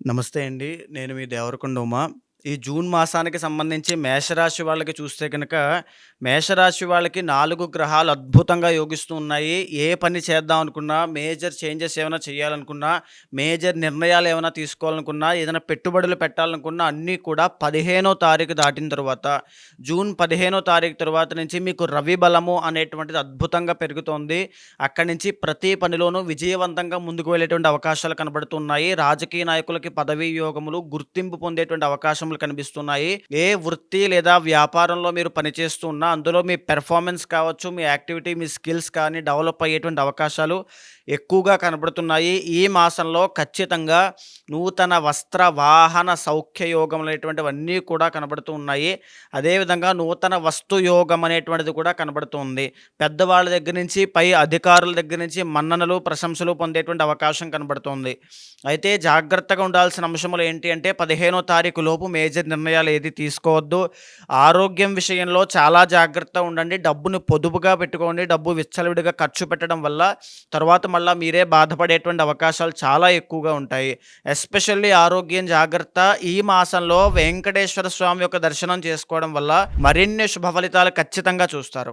నమస్తే అండి. నేను మీ దేవరకొండ ఉమా. ఈ జూన్ మాసానికి సంబంధించి మేషరాశి వాళ్ళకి చూస్తే గనక, మేషరాశి వాళ్ళకి 4 గ్రహాలు అద్భుతంగా యోగిస్తూ ఉన్నాయి. ఏ పని చేద్దాం అనుకున్నా, మేజర్ చేంజెస్ ఏమైనా చేయాలనుకున్నా, మేజర్ నిర్ణయాలు ఏమైనా తీసుకోవాలనుకున్నా, ఏదైనా పెట్టుబడులు పెట్టాలనుకున్నా అన్నీ కూడా 15వ తారీఖు దాటిన తరువాత, జూన్ 15వ తారీఖు తరువాత నుంచి మీకు రవి బలము అనేటువంటిది అద్భుతంగా పెరుగుతోంది. అక్కడి నుంచి ప్రతి పనిలోనూ విజయవంతంగా ముందుకు వెళ్ళేటువంటి అవకాశాలు కనబడుతున్నాయి. రాజకీయ నాయకులకి పదవీ యోగములు, గుర్తింపు పొందేటువంటి అవకాశములు కనిపిస్తున్నాయి. ఏ వృత్తి లేదా వ్యాపారంలో మీరు పనిచేస్తూ ఉన్నా, అందులో మీ పెర్ఫార్మన్స్ కావచ్చు, మీ యాక్టివిటీ, మీ స్కిల్స్ కానీ డెవలప్ అయ్యేటువంటి అవకాశాలు ఎక్కువగా కనబడుతున్నాయి. ఈ మాసంలో ఖచ్చితంగా నూతన వస్త్ర, వాహన సౌఖ్య యోగములు అనేటువంటివన్నీ కూడా కనబడుతూ ఉన్నాయి. అదేవిధంగా నూతన వస్తు యోగం అనేటువంటిది కూడా కనబడుతుంది. పెద్దవాళ్ళ దగ్గర నుంచి, పై అధికారుల దగ్గర నుంచి మన్ననలు, ప్రశంసలు పొందేటువంటి అవకాశం కనబడుతోంది. అయితే జాగ్రత్తగా ఉండాల్సిన అంశములు ఏంటి అంటే 15వ తారీఖు లోపు మేజర్ నిర్ణయాలు ఏది తీసుకోవద్దు. ఆరోగ్యం విషయంలో చాలా జాగ్రత్తగా ఉండండి. డబ్బును పొదుపుగా పెట్టుకోండి. డబ్బు విచ్చలవిడిగా ఖర్చు పెట్టడం వల్ల తర్వాత మళ్ళా మీరే బాధపడేటువంటి అవకాశాలు చాలా ఎక్కువగా ఉంటాయి. ఎస్పెషల్లీ ఆరోగ్యం జాగ్రత్త. ఈ మాసంలో వెంకటేశ్వర స్వామి యొక్క దర్శనం చేసుకోవడం వల్ల మరిన్ని శుభ ఫలితాలు ఖచ్చితంగా చూస్తారు.